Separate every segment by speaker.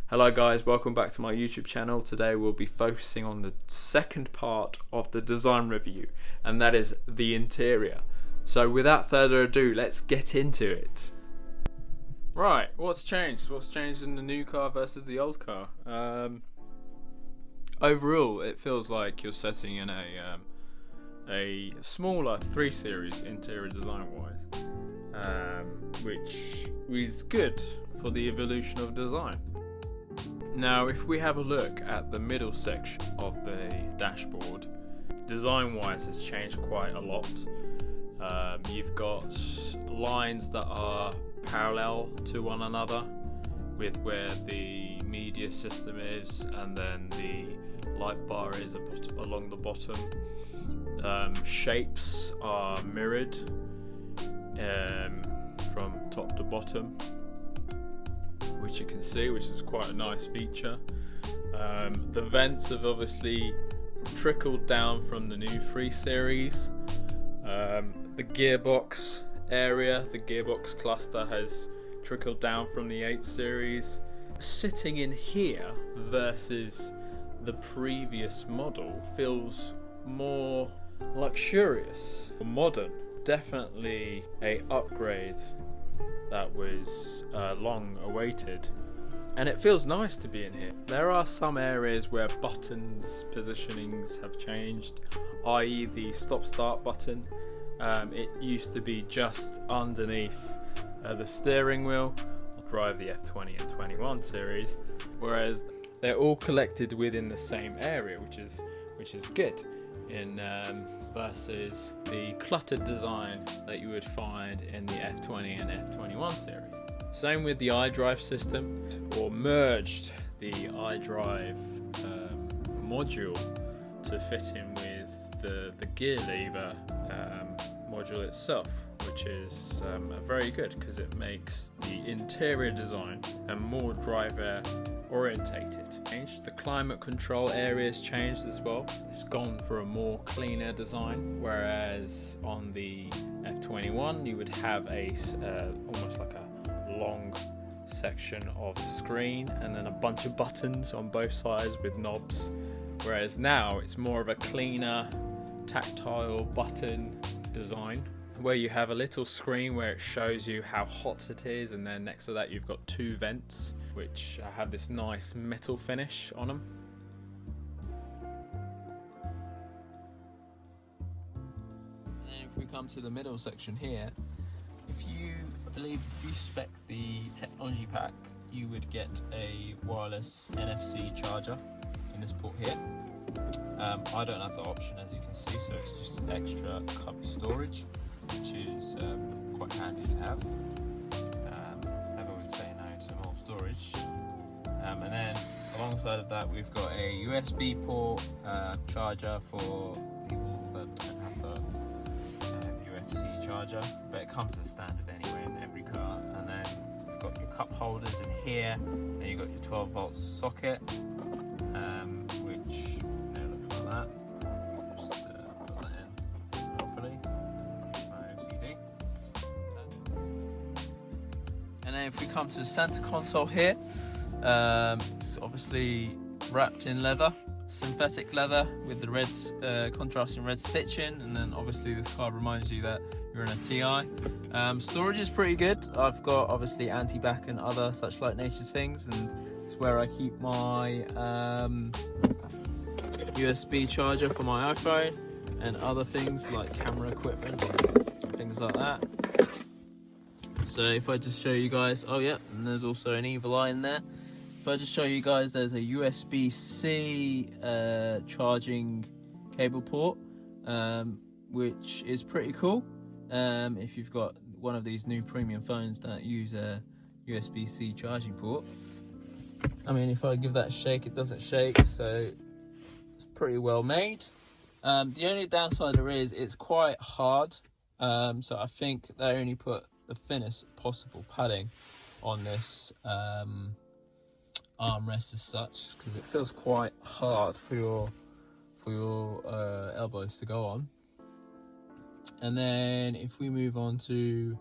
Speaker 1: Hello guys, welcome back to my YouTube channel. Today we'll be focusing on the second part of the design review, and that is the interior. So without further ado, let's get into it. Right, what's changed? What's changed in the new car versus the old car? Overall, it feels like you're setting in a smaller 3 Series interior design wise, which is good for the evolution of design. Now, if we have a look at the middle section of the dashboard, design-wise has changed quite a lot. You've got lines that are parallel to one another, with where the media system is, and then the light bar is along the bottom. Shapes are mirrored from top to bottom, which you can see, which is quite a nice feature. The vents have obviously trickled down from the new 3 Series. The gearbox area, the gearbox cluster has trickled down from the 8 Series. Sitting in here versus the previous model feels more luxurious, modern. Definitely a upgrade that was long awaited, and it feels nice to be in here. There are some areas where buttons positionings have changed, i.e. the stop start button. It used to be just underneath the steering wheel. I'll drive the F20 and 21 series, whereas they're all collected within the same area, which is good in versus the cluttered design that you would find in the F20 and F21 series. Same with the iDrive system, or merged the iDrive module to fit in with the gear lever module itself, which is very good because it makes the interior design more driver orientated. The climate control area has changed as well. It's gone for a more cleaner design, whereas on the F21 you would have almost like a long section of screen and then a bunch of buttons on both sides with knobs, whereas now it's more of a cleaner tactile button design, where you have a little screen where it shows you how hot it is, and then next to that you've got 2 vents which have this nice metal finish on them. And then if we come to the middle section here, if you spec the technology pack, you would get a wireless NFC charger in this port here. I don't have the option, as you can see, so it's just extra cubby storage, which is quite handy to have. Never would say no to more storage. And then alongside of that, we've got a USB port charger for people that don't have the UFC charger, but it comes as standard anyway in every car. And then you've got your cup holders in here, and you've got your 12-volt socket, which looks like that. Just put that in properly. My OCD. And then if we come to the center console here, it's obviously wrapped in leather, synthetic leather with the red contrasting red stitching, and then obviously this card reminds you that you're in a TI. Storage is pretty good. I've got obviously anti-back and other such like nature things, and it's where I keep my USB charger for my iPhone and other things like camera equipment, things like that. So if I just show you guys, oh yeah, and there's also an evil eye in there. If I just show you guys, there's a USB-C charging cable port, which is pretty cool. If you've got one of these new premium phones that use a USB-C charging port. I mean, if I give that a shake, it doesn't shake, so it's pretty well made. The only downside there is it's quite hard, so I think they only put the thinnest possible padding on this armrest as such, because it feels quite hard for your elbows to go on. And then if we move on to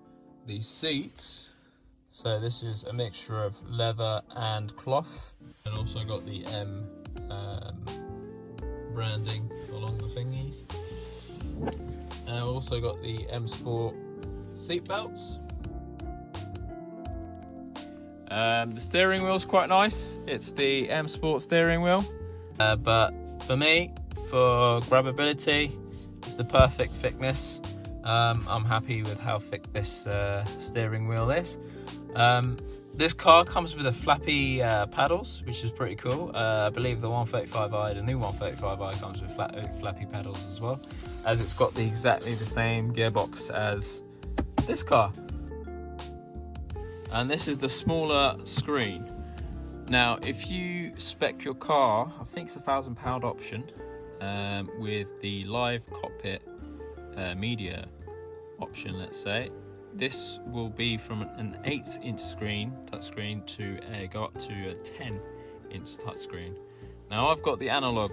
Speaker 1: the seats, So this is a mixture of leather and cloth, and also got the M branding along the thingies. And I've also got the M Sport seat belts. The steering wheel's quite nice. It's the M Sport steering wheel, but for me, for grabbability, it's the perfect thickness. I'm happy with how thick this steering wheel is. This car comes with a flappy paddles, which is pretty cool. I believe the 135i, the new 135i, comes with flappy paddles as well, as it's got exactly the same gearbox as this car. And this is the smaller screen. Now, if you spec your car, I think it's £1,000 option, with the live cockpit media option, let's say, this will be from an 8-inch touchscreen to go up to a 10-inch touchscreen. Now, I've got the analog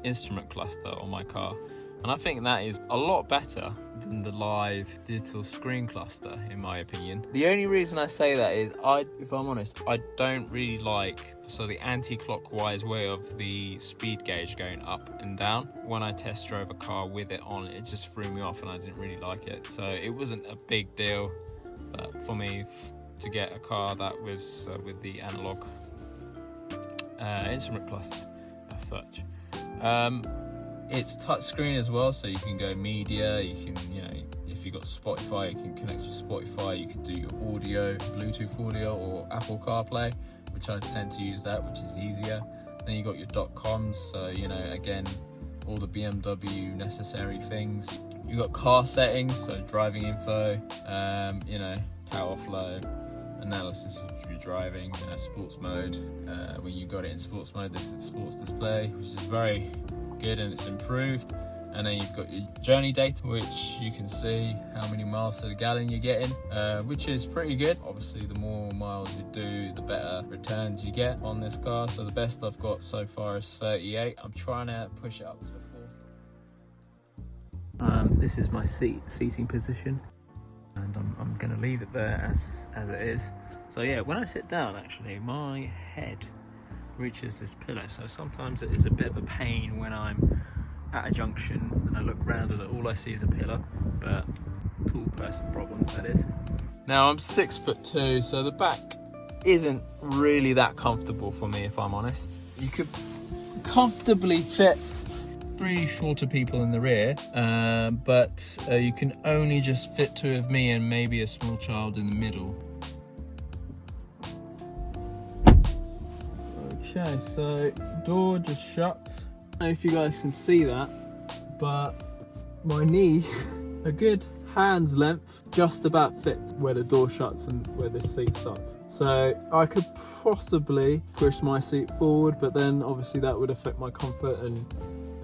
Speaker 1: instrument cluster on my car, and I think that is a lot better than the live digital screen cluster, in my opinion. The only reason I say that is, if I'm honest, I don't really like the anti-clockwise way of the speed gauge going up and down. When I test drove a car with it on, it just threw me off and I didn't really like it. So it wasn't a big deal for me to get a car that was with the analog instrument cluster as such. It's touchscreen as well, so you can go media, you can, if you've got Spotify, you can connect to Spotify, you can do your audio, Bluetooth audio or Apple CarPlay, which I tend to use that, which is easier. Then you got your .coms, so again, all the BMW necessary things. You got car settings, so driving info, power flow, analysis of your driving, sports mode. When you got it in sports mode, this is sports display, which is very good and it's improved. And then you've got your journey data, which you can see how many miles to the gallon you're getting, which is pretty good. Obviously, the more miles you do, the better returns you get on this car. So the best I've got so far is 38. I'm trying to push it up to the 40. This is my seating position, and I'm going to leave it there as it is. So yeah, when I sit down, actually, my head reaches this pillar. So sometimes it is a bit of a pain when I'm at a junction and I look round and all I see is a pillar, but tall person problems, that is. Now, I'm 6'2", so the back isn't really that comfortable for me, if I'm honest. You could comfortably fit 3 shorter people in the rear, but you can only just fit 2 of me and maybe a small child in the middle. Okay, so door just shuts. I don't know if you guys can see that, but my knee, a good hand's length, just about fits where the door shuts and where this seat starts. So I could possibly push my seat forward, but then obviously that would affect my comfort and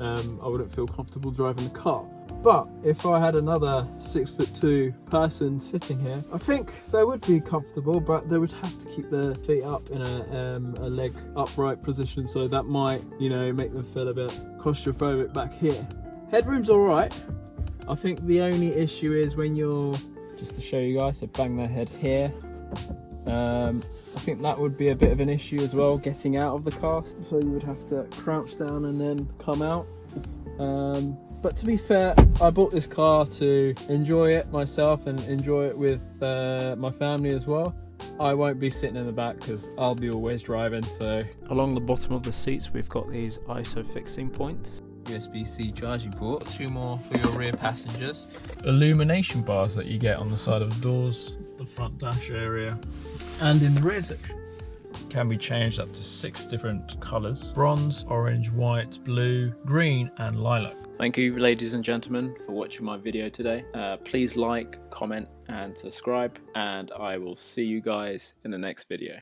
Speaker 1: I wouldn't feel comfortable driving the car. But if I had another 6'2" person sitting here, I think they would be comfortable, but they would have to keep their feet up in a leg upright position, so that might, make them feel a bit claustrophobic back here. Headroom's all right. I think the only issue is when you're, just to show you guys, so bang their head here. I think that would be a bit of an issue as well, getting out of the car. So you would have to crouch down and then come out. But to be fair, I bought this car to enjoy it myself and enjoy it with my family as well. I won't be sitting in the back because I'll be always driving. So along the bottom of the seats, we've got these ISO fixing points. USB-C charging port, 2 more for your rear passengers. Illumination bars that you get on the side of the doors, the front dash area, and in the rear section. Can be changed up to 6 different colours: bronze, orange, white, blue, green and lilac. Thank you, ladies and gentlemen, for watching my video today. Please like, comment and subscribe, and I will see you guys in the next video.